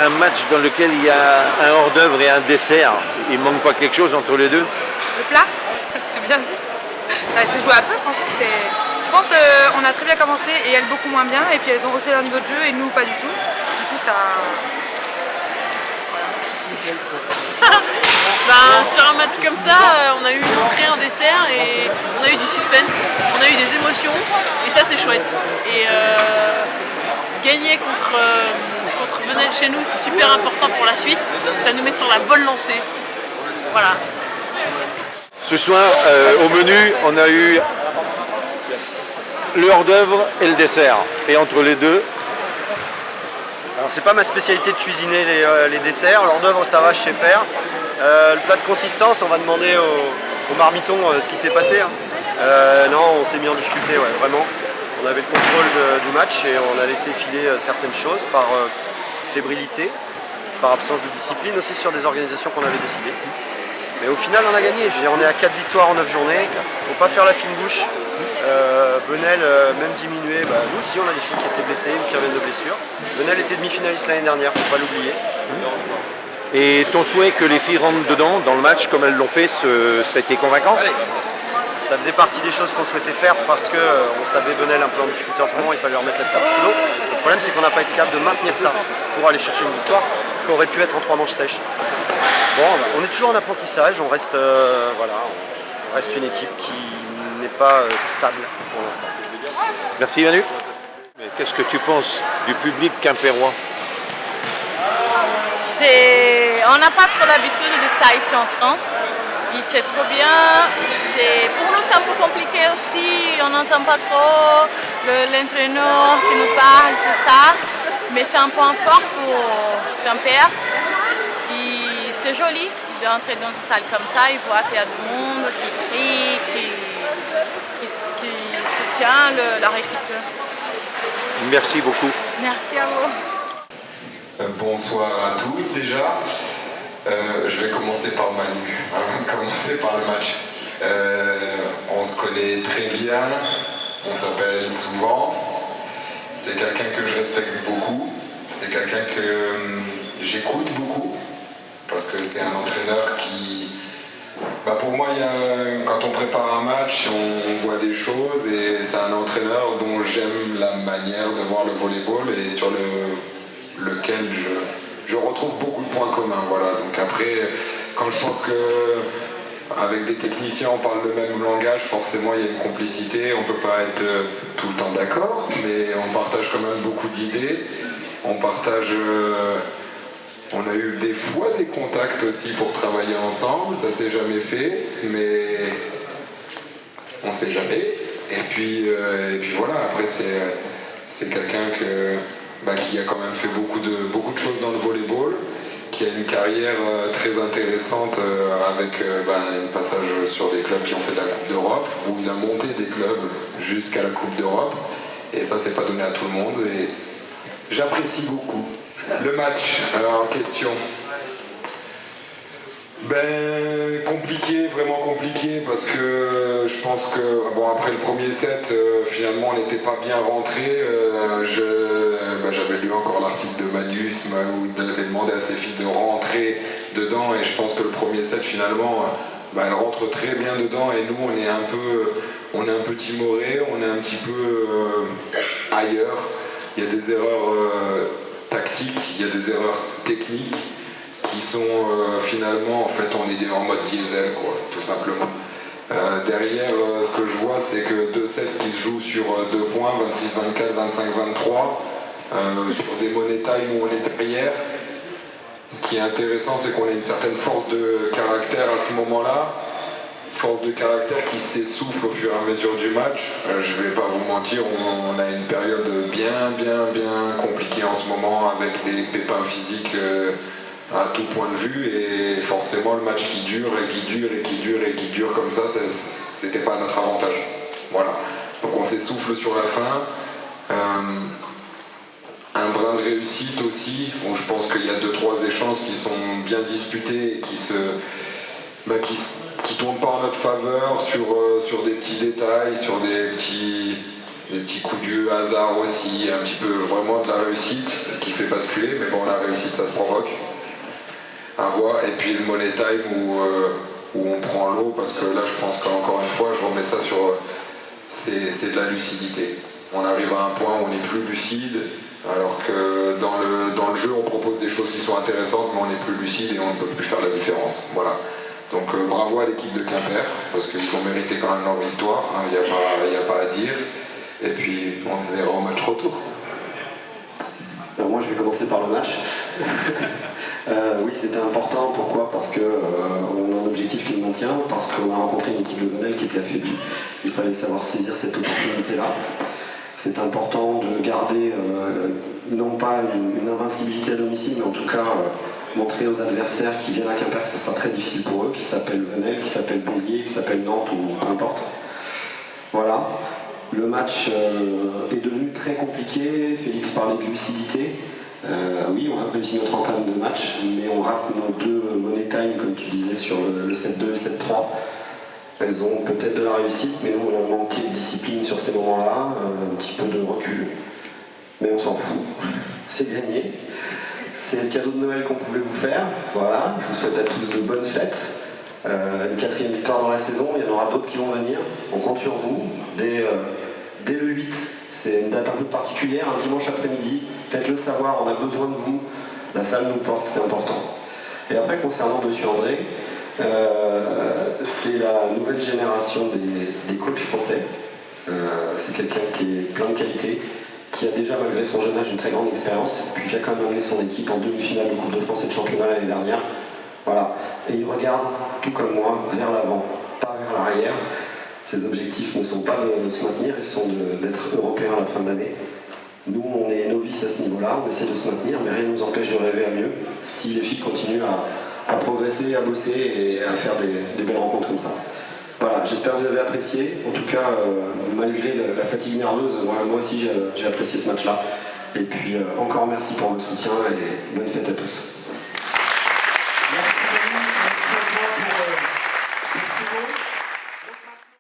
un match dans lequel il y a un hors-d'œuvre et un dessert. Il manque pas quelque chose entre les deux? Le plat, c'est bien dit. Ça s'est joué un peu, franchement, c'était... Je pense qu'on a très bien commencé et elles beaucoup moins bien, et puis elles ont haussé leur niveau de jeu et nous pas du tout. Du coup, ça... Sur un match comme ça, on a eu une entrée, un dessert et on a eu du suspense, on a eu des émotions et ça c'est chouette. Et gagner contre Venelle chez nous, c'est super important pour la suite, ça nous met sur la bonne lancée. Voilà. Ce soir, au menu, on a eu le hors-d'œuvre et le dessert. Et entre les deux, alors c'est pas ma spécialité de cuisiner les desserts, l'hors-d'œuvre ça va, je sais faire. Le plat de consistance, on va demander au marmiton ce qui s'est passé. Non, on s'est mis en difficulté, ouais, vraiment. On avait le contrôle du match et on a laissé filer certaines choses par fébrilité, par absence de discipline, aussi sur des organisations qu'on avait décidées. Mais au final, on a gagné. Je veux dire, on est à 4 victoires en 9 journées. Faut pas faire la fine bouche. Venelle, même diminué, nous aussi on a des filles qui étaient blessées ou qui reviennent de blessures. Venelle était demi-finaliste l'année dernière, faut pas l'oublier. et ton souhait que les filles rentrent dedans, dans le match, comme elles l'ont fait, ça a été convaincant? Ça faisait partie des choses qu'on souhaitait faire parce qu'on savait Venelle un peu en difficulté en ce moment, il fallait remettre la tête sous l'eau. Le problème c'est qu'on n'a pas été capable de maintenir ça pour aller chercher une victoire qui aurait pu être en 3 manches sèches. Bon, on est toujours en apprentissage, on reste, on reste une équipe qui n'est pas stable pour l'instant. Merci Manu. Mais qu'est-ce que tu penses du public quimpérois? On n'a pas trop l'habitude de ça ici en France. Et c'est trop bien. Pour nous, c'est un peu compliqué aussi. On n'entend pas trop l'entraîneur qui nous parle, tout ça. Mais c'est un point fort pour Quimper. Et c'est joli d'entrer dans une salle comme ça et voir qu'il y a du monde qui crie, qui soutient leur équipe. Merci beaucoup. Merci à vous. Bonsoir à tous déjà. Je vais commencer par Manu, avant de commencer par le match. On se connaît très bien, on s'appelle souvent. C'est quelqu'un que je respecte beaucoup, c'est quelqu'un que j'écoute beaucoup, parce que c'est un entraîneur qui... pour moi, quand on prépare un match, on voit des choses et c'est un entraîneur dont j'aime la manière de voir le volleyball et sur lequel je retrouve beaucoup de points communs. Voilà. Donc après, quand je pense que avec des techniciens on parle le même langage, forcément il y a une complicité, on ne peut pas être tout le temps d'accord, mais on partage quand même beaucoup d'idées, on partage... On a eu des fois des contacts aussi pour travailler ensemble, ça s'est jamais fait, mais on sait jamais. Et puis voilà, après c'est quelqu'un qui a quand même fait beaucoup de choses dans le volleyball, qui a une carrière très intéressante avec un passage sur des clubs qui ont fait de la Coupe d'Europe, où il a monté des clubs jusqu'à la Coupe d'Europe, et ça c'est pas donné à tout le monde, et j'apprécie beaucoup. Le match en question, compliqué, vraiment compliqué, parce que je pense que après le premier set, finalement on n'était pas bien rentré. J'avais lu encore l'article de Manus où il avait demandé à ses filles de rentrer dedans, et je pense que le premier set finalement elles rentrent très bien dedans, et nous on est un peu timorés, on est un petit peu ailleurs. Il y a des erreurs tactiques, il y a des erreurs techniques qui sont finalement, en fait on est en mode diesel quoi, tout simplement. Derrière, ce que je vois, c'est que 2 sets qui se jouent sur 2 points, 26-24, 25-23, sur des money time où on est derrière. Ce qui est intéressant, c'est qu'on a une certaine force de caractère à ce moment-là, force de caractère qui s'essouffle au fur et à mesure du match. Je vais pas vous mentir, on a une période bien compliquée en ce moment, avec des pépins physiques à tout point de vue, et forcément le match qui dure comme ça, c'était pas notre avantage. Voilà. Donc on s'essouffle sur la fin. Un brin de réussite aussi, où je pense qu'il y a 2-3 échanges qui sont bien disputés et qui tournent pas en notre faveur sur des petits détails, sur des petits des petits coups de vieux hasard aussi, un petit peu vraiment de la réussite qui fait basculer, mais bon, la réussite ça se provoque. À voir. Et puis le money time où on prend l'eau, parce que là je pense qu'encore une fois, je remets ça sur... c'est de la lucidité. On arrive à un point où on n'est plus lucide, alors que dans le jeu on propose des choses qui sont intéressantes, mais on n'est plus lucide et on ne peut plus faire la différence. Voilà. Donc bravo à l'équipe de Quimper, parce qu'ils ont mérité quand même leur victoire, il n'y a pas à dire. Et puis on se verra au match retour. Alors moi je vais commencer par le match. Oui, c'était important. Pourquoi? Parce qu'on a un objectif qui est le maintien, parce qu'on a rencontré une équipe de Venelle qui était affaiblie. Il fallait savoir saisir cette opportunité-là. C'est important de garder, non pas une invincibilité à domicile, mais en tout cas montrer aux adversaires qui viennent à Quimper que ce sera très difficile pour eux, qui s'appellent Venelle, qui s'appellent Béziers, qui s'appellent Nantes ou peu importe. Voilà. Le match est devenu très compliqué. Félix parlait de lucidité. Oui, on a réussi notre entame de match, mais on rate nos deux money time, comme tu disais, sur le 7-2 et le 7-3. Elles ont peut-être de la réussite, mais nous, on a manqué de discipline sur ces moments-là, un petit peu de recul. Mais on s'en fout. C'est gagné. C'est le cadeau de Noël qu'on pouvait vous faire. Voilà, je vous souhaite à tous de bonnes fêtes. Une 4e victoire dans la saison, il y en aura d'autres qui vont venir. On compte sur vous. Dès le 8, c'est une date un peu particulière, un dimanche après-midi. Faites-le savoir, on a besoin de vous. La salle nous porte, c'est important. Et après, concernant M. André, c'est la nouvelle génération des coachs français. C'est quelqu'un qui est plein de qualités, qui a déjà, malgré son jeune âge, une très grande expérience, puis qui a quand même amené son équipe en demi-finale de Coupe de France et de championnat l'année dernière. Voilà. Et il regarde, tout comme moi, vers l'avant, pas vers l'arrière. Ses objectifs ne sont pas de se maintenir, ils sont d'être européens à la fin de l'année. Nous, on est novices à ce niveau-là, on essaie de se maintenir, mais rien ne nous empêche de rêver à mieux si les filles continuent à progresser, à bosser et à faire des belles rencontres comme ça. Voilà, j'espère que vous avez apprécié. En tout cas, malgré la fatigue nerveuse, moi aussi j'ai apprécié ce match-là. Et puis encore merci pour votre soutien et bonne fête à tous.